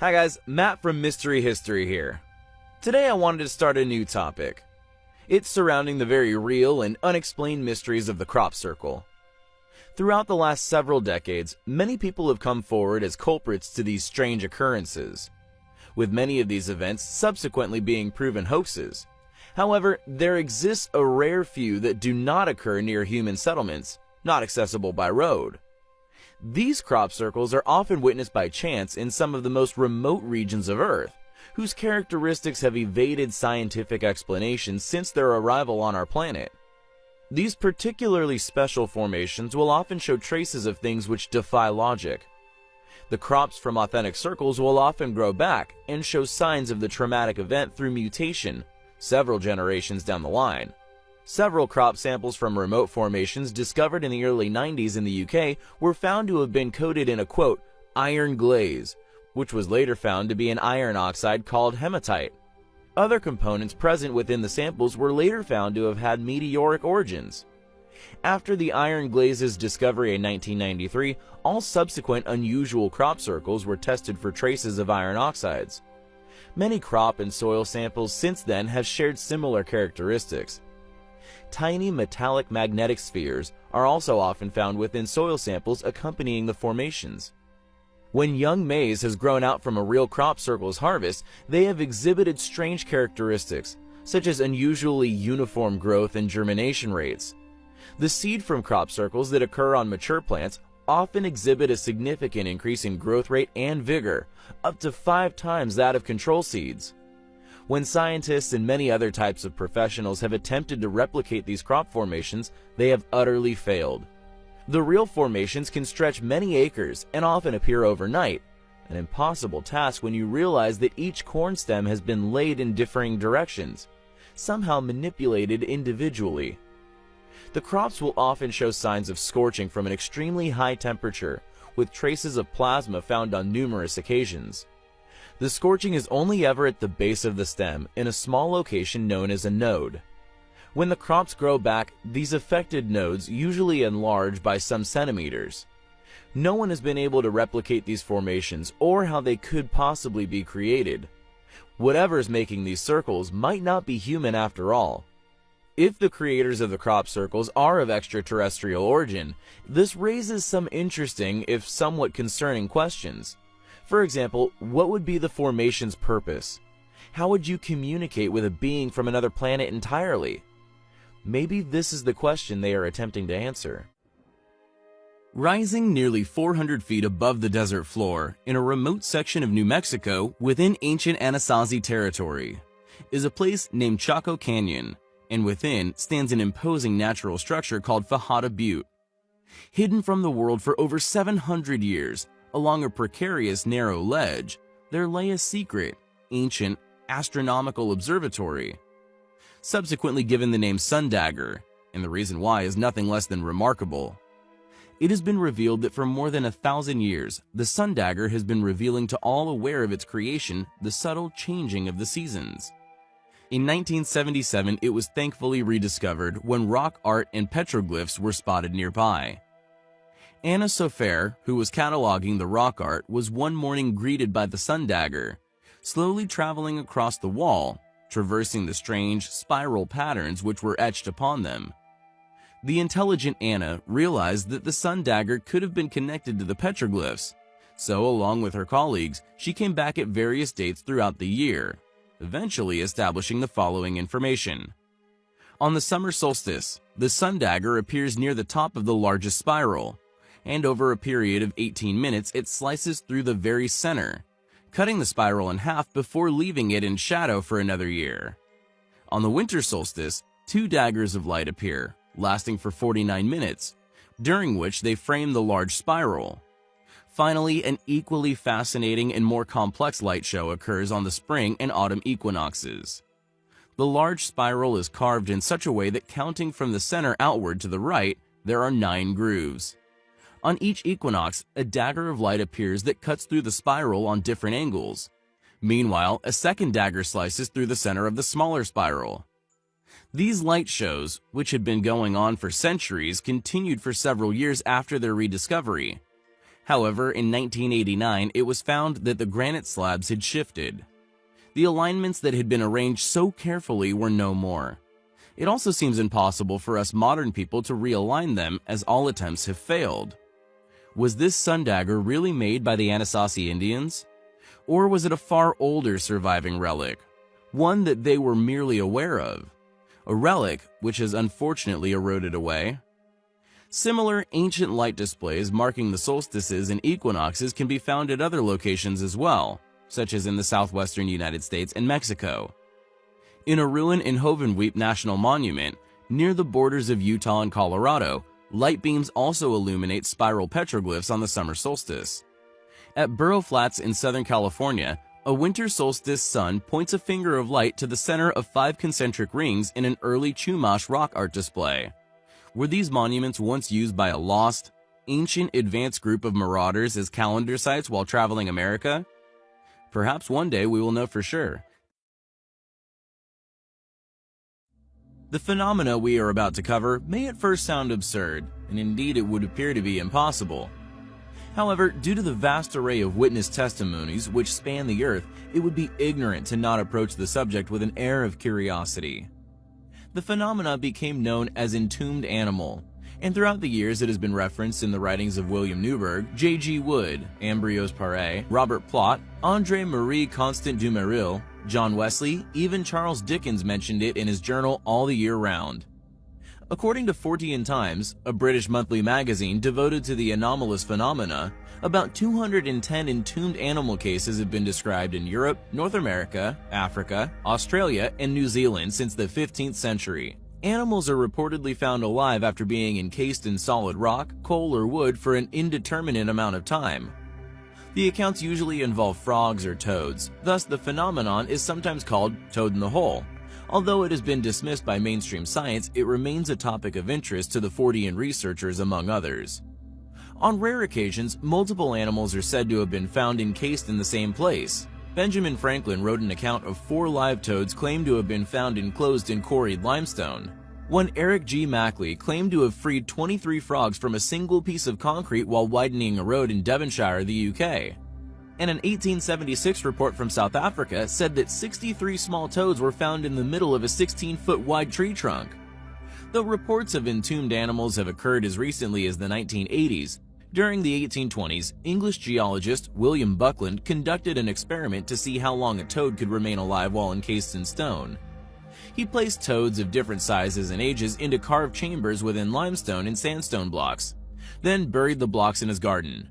Hi guys, Matt from Mystery History here. Today I wanted to start a new topic. It's surrounding the very real and unexplained mysteries of the crop circle. Throughout the last several decades, many people have come forward as culprits to these strange occurrences, with many of these events subsequently being proven hoaxes. However, there exists a rare few that do not occur near human settlements, not accessible by road. These crop circles are often witnessed by chance in some of the most remote regions of Earth, whose characteristics have evaded scientific explanations since their arrival on our planet. These particularly special formations will often show traces of things which defy logic. The crops from authentic circles will often grow back and show signs of the traumatic event through mutation, several generations down the line. Several crop samples from remote formations discovered in the early 90s in the UK were found to have been coated in a quote, iron glaze, which was later found to be an iron oxide called hematite. Other components present within the samples were later found to have had meteoric origins. After the iron glaze's discovery in 1993, all subsequent unusual crop circles were tested for traces of iron oxides. Many crop and soil samples since then have shared similar characteristics. Tiny metallic magnetic spheres are also often found within soil samples accompanying the formations. When young maize has grown out from a real crop circle's harvest, they have exhibited strange characteristics, such as unusually uniform growth and germination rates. The seed from crop circles that occur on mature plants often exhibit a significant increase in growth rate and vigor, up to 5 times that of control seeds. When scientists and many other types of professionals have attempted to replicate these crop formations, they have utterly failed. The real formations can stretch many acres and often appear overnight, an impossible task when you realize that each corn stem has been laid in differing directions, somehow manipulated individually. The crops will often show signs of scorching from an extremely high temperature, with traces of plasma found on numerous occasions. The scorching is only ever at the base of the stem in a small location known as a node. When the crops grow back, these affected nodes usually enlarge by some centimeters. No one has been able to replicate these formations or how they could possibly be created. Whatever is making these circles might not be human after all. If the creators of the crop circles are of extraterrestrial origin, this raises some interesting, if somewhat concerning, questions. For example, what would be the formation's purpose? How would you communicate with a being from another planet entirely? Maybe this is the question they are attempting to answer. Rising nearly 400 feet above the desert floor, in a remote section of New Mexico within ancient Anasazi territory, is a place named Chaco Canyon, and within stands an imposing natural structure called Fajada Butte. Hidden from the world for over 700 years, along a precarious narrow ledge, there lay a secret, ancient, astronomical observatory. Subsequently given the name Sundagger, and the reason why is nothing less than remarkable. It has been revealed that for more than 1,000 years, the Sundagger has been revealing to all aware of its creation the subtle changing of the seasons. In 1977, it was thankfully rediscovered when rock art and petroglyphs were spotted nearby. Anna Sofer, who was cataloging the rock art, was one morning greeted by the Sundagger, slowly traveling across the wall, traversing the strange spiral patterns which were etched upon them. The intelligent Anna realized that the Sundagger could have been connected to the petroglyphs, so along with her colleagues, she came back at various dates throughout the year, eventually establishing the following information. On the summer solstice, the Sundagger appears near the top of the largest spiral, and over a period of 18 minutes it slices through the very center, cutting the spiral in half before leaving it in shadow for another year. On the winter solstice, 2 daggers of light appear, lasting for 49 minutes, during which they frame the large spiral. Finally, an equally fascinating and more complex light show occurs on the spring and autumn equinoxes. The large spiral is carved in such a way that counting from the center outward to the right, there are 9 grooves. On each equinox, a dagger of light appears that cuts through the spiral on different angles. Meanwhile, a second dagger slices through the center of the smaller spiral. These light shows, which had been going on for centuries, continued for several years after their rediscovery. However, in 1989, it was found that the granite slabs had shifted. The alignments that had been arranged so carefully were no more. It also seems impossible for us modern people to realign them, as all attempts have failed. Was this sun dagger really made by the Anasazi Indians? Or was it a far older surviving relic, one that they were merely aware of? A relic which has unfortunately eroded away? Similar ancient light displays marking the solstices and equinoxes can be found at other locations as well, such as in the southwestern United States and Mexico. In a ruin in Hovenweep National Monument, near the borders of Utah and Colorado, light beams also illuminate spiral petroglyphs on the summer solstice. At Burro Flats in Southern California, a winter solstice sun points a finger of light to the center of 5 concentric rings in an early Chumash rock art display. Were these monuments once used by a lost, ancient advanced group of marauders as calendar sites while traveling America? Perhaps one day we will know for sure. The phenomena we are about to cover may at first sound absurd, and indeed it would appear to be impossible. However, due to the vast array of witness testimonies which span the earth, it would be ignorant to not approach the subject with an air of curiosity. The phenomena became known as entombed animal, and throughout the years it has been referenced in the writings of William Newburgh, J.G. Wood, Ambrose Paré, Robert Plot, André-Marie Constant Dumeril, John Wesley, even Charles Dickens mentioned it in his journal all the year round. According to Fortean Times, a British monthly magazine devoted to the anomalous phenomena, about 210 entombed animal cases have been described in Europe, North America, Africa, Australia, and New Zealand since the 15th century. Animals are reportedly found alive after being encased in solid rock, coal, or wood for an indeterminate amount of time. The accounts usually involve frogs or toads, thus the phenomenon is sometimes called toad in the hole. Although it has been dismissed by mainstream science, it remains a topic of interest to the Fortean researchers among others. On rare occasions, multiple animals are said to have been found encased in the same place. Benjamin Franklin wrote an account of 4 live toads claimed to have been found enclosed in quarried limestone. One Eric G. Mackley claimed to have freed 23 frogs from a single piece of concrete while widening a road in Devonshire, the UK. And an 1876 report from South Africa said that 63 small toads were found in the middle of a 16-foot wide tree trunk. Though reports of entombed animals have occurred as recently as the 1980s, during the 1820s, English geologist William Buckland conducted an experiment to see how long a toad could remain alive while encased in stone. He placed toads of different sizes and ages into carved chambers within limestone and sandstone blocks, then buried the blocks in his garden.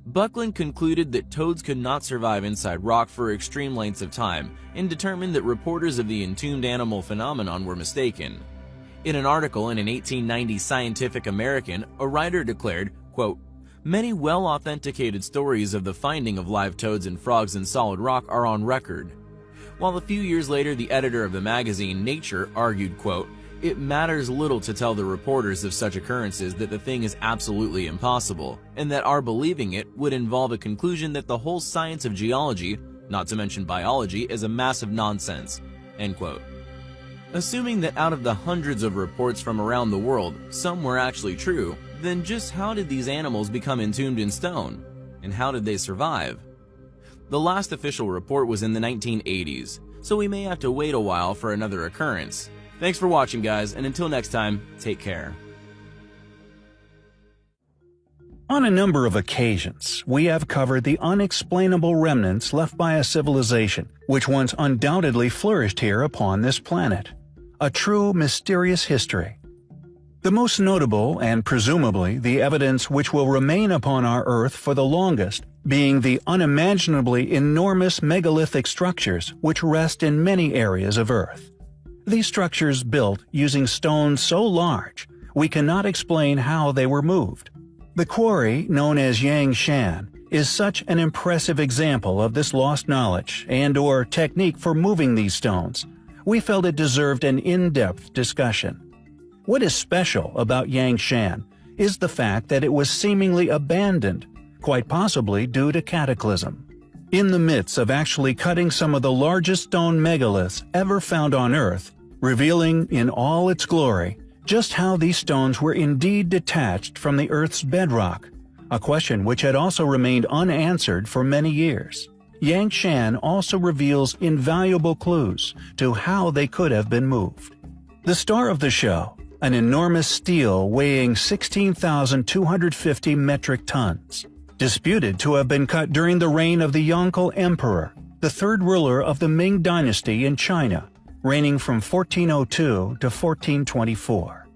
Buckland concluded that toads could not survive inside rock for extreme lengths of time and determined that reporters of the entombed animal phenomenon were mistaken. In an article in an 1890 Scientific American, a writer declared, quote, "Many well-authenticated stories of the finding of live toads and frogs in solid rock are on record." While a few years later the editor of the magazine Nature argued, quote, "It matters little to tell the reporters of such occurrences that the thing is absolutely impossible, and that our believing it would involve a conclusion that the whole science of geology, not to mention biology, is a mass of nonsense." End quote. Assuming that out of the hundreds of reports from around the world, some were actually true, then just how did these animals become entombed in stone? And how did they survive? The last official report was in the 1980s, so we may have to wait a while for another occurrence. Thanks for watching, guys, and until next time, take care. On a number of occasions, we have covered the unexplainable remnants left by a civilization which once undoubtedly flourished here upon this planet. A true mysterious history. The most notable, and presumably the evidence which will remain upon our Earth for the longest, being the unimaginably enormous megalithic structures which rest in many areas of Earth. These structures built using stones so large, we cannot explain how they were moved. The quarry, known as Yang Shan, is such an impressive example of this lost knowledge and/or technique for moving these stones. We felt it deserved an in-depth discussion. What is special about Yang Shan is the fact that it was seemingly abandoned, quite possibly due to cataclysm. In the midst of actually cutting some of the largest stone megaliths ever found on Earth, revealing in all its glory just how these stones were indeed detached from the Earth's bedrock, a question which had also remained unanswered for many years. Yangshan also reveals invaluable clues to how they could have been moved. The star of the show, an enormous stele weighing 16,250 metric tons, disputed to have been cut during the reign of the Yongle Emperor, the third ruler of the Ming dynasty in China, reigning from 1402 to 1424.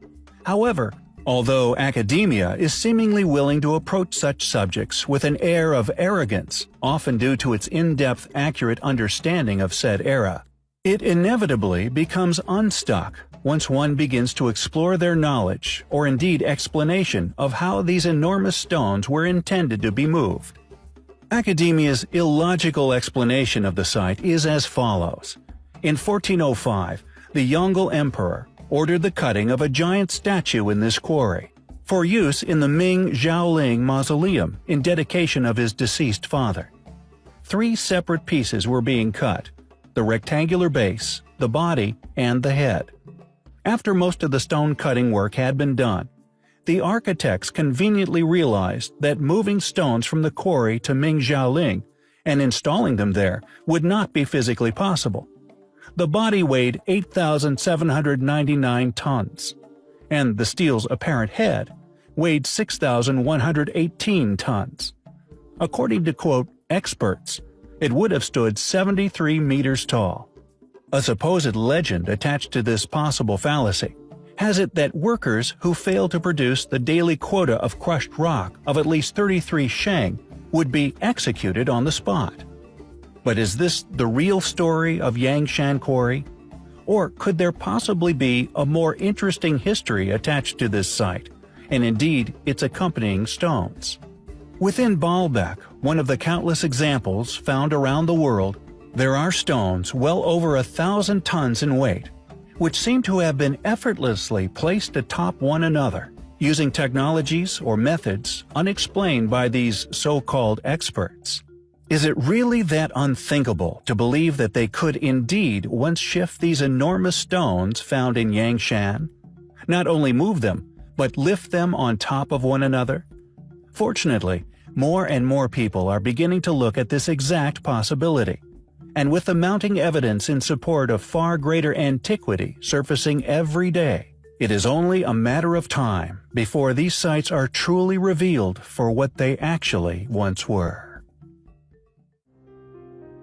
However, although academia is seemingly willing to approach such subjects with an air of arrogance, often due to its in-depth, accurate understanding of said era, it inevitably becomes unstuck once one begins to explore their knowledge or indeed explanation of how these enormous stones were intended to be moved. Academia's illogical explanation of the site is as follows. In 1405, the Yongle Emperor ordered the cutting of a giant statue in this quarry, for use in the Ming Xiaoling Mausoleum in dedication of his deceased father. 3 separate pieces were being cut: the rectangular base, the body, and the head. After most of the stone cutting work had been done, the architects conveniently realized that moving stones from the quarry to Ming Xiaoling and installing them there would not be physically possible. The body weighed 8,799 tons, and the steel's apparent head weighed 6,118 tons. According to, quote, experts, it would have stood 73 meters tall. A supposed legend attached to this possible fallacy has it that workers who failed to produce the daily quota of crushed rock of at least 33 sheng would be executed on the spot. But is this the real story of Yangshan Quarry? Or could there possibly be a more interesting history attached to this site, and indeed its accompanying stones? Within Baalbek, one of the countless examples found around the world, there are stones well over 1,000 tons in weight, which seem to have been effortlessly placed atop one another, using technologies or methods unexplained by these so-called experts. Is it really that unthinkable to believe that they could indeed once shift these enormous stones found in Yangshan? Not only move them, but lift them on top of one another? Fortunately, more and more people are beginning to look at this exact possibility. And with the mounting evidence in support of far greater antiquity surfacing every day, it is only a matter of time before these sites are truly revealed for what they actually once were.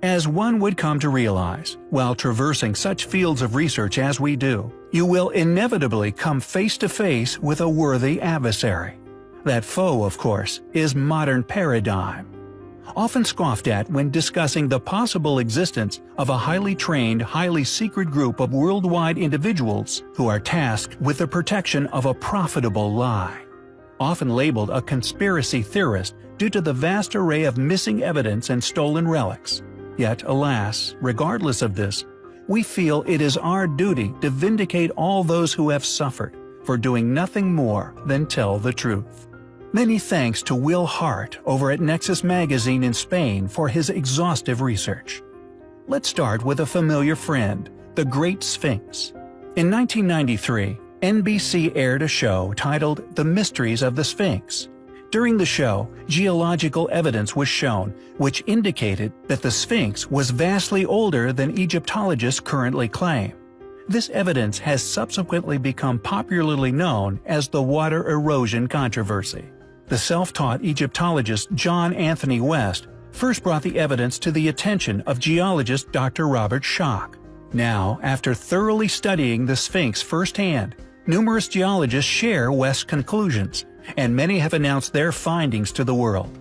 As one would come to realize, while traversing such fields of research as we do, you will inevitably come face to face with a worthy adversary. That foe, of course, is modern paradigm. Often scoffed at when discussing the possible existence of a highly trained, highly secret group of worldwide individuals who are tasked with the protection of a profitable lie. Often labeled a conspiracy theorist due to the vast array of missing evidence and stolen relics. Yet, alas, regardless of this, we feel it is our duty to vindicate all those who have suffered for doing nothing more than tell the truth. Many thanks to Will Hart over at Nexus Magazine in Spain for his exhaustive research. Let's start with a familiar friend, the Great Sphinx. In 1993, NBC aired a show titled The Mysteries of the Sphinx. During the show, geological evidence was shown which indicated that the Sphinx was vastly older than Egyptologists currently claim. This evidence has subsequently become popularly known as the water erosion controversy. The self-taught Egyptologist John Anthony West first brought the evidence to the attention of geologist Dr. Robert Schoch. Now, after thoroughly studying the Sphinx firsthand, numerous geologists share West's conclusions, and many have announced their findings to the world.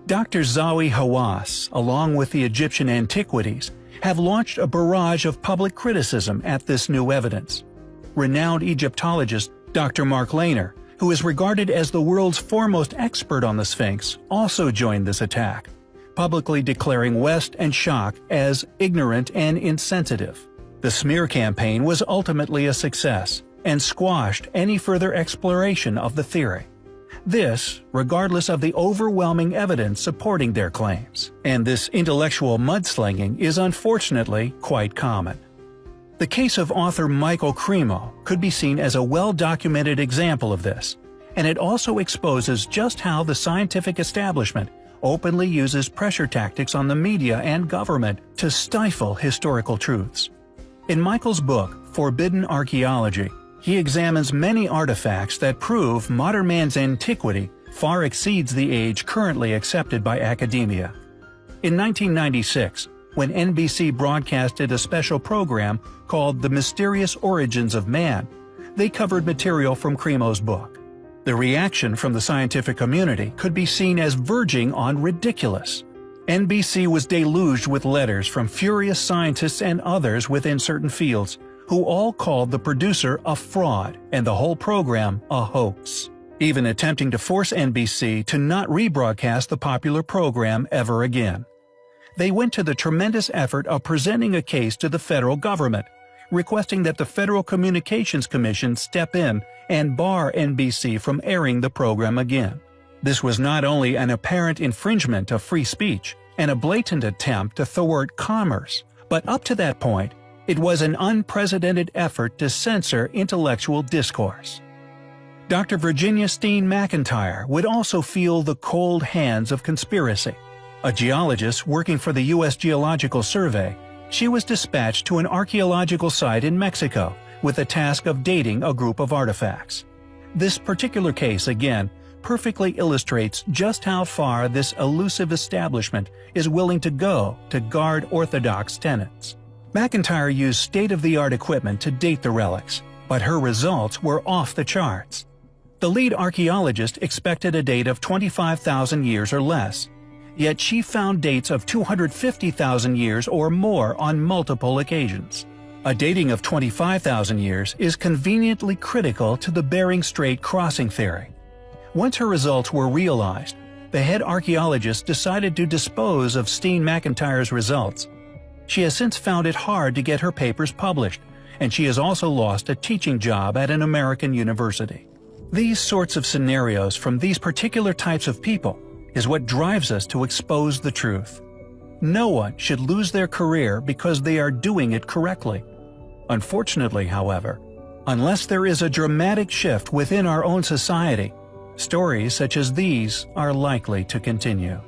Dr. Zawi Hawass, along with the Egyptian Antiquities, have launched a barrage of public criticism at this new evidence. Renowned Egyptologist Dr. Mark Lehner, who is regarded as the world's foremost expert on the Sphinx, also joined this attack, publicly declaring West and Schoch as ignorant and insensitive. The smear campaign was ultimately a success and squashed any further exploration of the theory. This, regardless of the overwhelming evidence supporting their claims. And this intellectual mudslinging is unfortunately quite common. The case of author Michael Cremo could be seen as a well-documented example of this, and it also exposes just how the scientific establishment openly uses pressure tactics on the media and government to stifle historical truths. In Michael's book, Forbidden Archaeology, he examines many artifacts that prove modern man's antiquity far exceeds the age currently accepted by academia. In 1996, when NBC broadcasted a special program called The Mysterious Origins of Man, they covered material from Cremo's book. The reaction from the scientific community could be seen as verging on ridiculous. NBC was deluged with letters from furious scientists and others within certain fields, who all called the producer a fraud and the whole program a hoax, even attempting to force NBC to not rebroadcast the popular program ever again. They went to the tremendous effort of presenting a case to the federal government, requesting that the Federal Communications Commission step in and bar NBC from airing the program again. This was not only an apparent infringement of free speech and a blatant attempt to thwart commerce, but up to that point, it was an unprecedented effort to censor intellectual discourse. Dr. Virginia Steen McIntyre would also feel the cold hands of conspiracy. A geologist working for the U.S. Geological Survey, she was dispatched to an archaeological site in Mexico with the task of dating a group of artifacts. This particular case, again, perfectly illustrates just how far this elusive establishment is willing to go to guard orthodox tenets. McIntyre used state-of-the-art equipment to date the relics, but her results were off the charts. The lead archaeologist expected a date of 25,000 years or less, yet she found dates of 250,000 years or more on multiple occasions. A dating of 25,000 years is conveniently critical to the Bering Strait crossing theory. Once her results were realized, the head archaeologist decided to dispose of Steen McIntyre's results. She has since found it hard to get her papers published, and she has also lost a teaching job at an American university. These sorts of scenarios from these particular types of people is what drives us to expose the truth. No one should lose their career because they are doing it correctly. Unfortunately, however, unless there is a dramatic shift within our own society, stories such as these are likely to continue.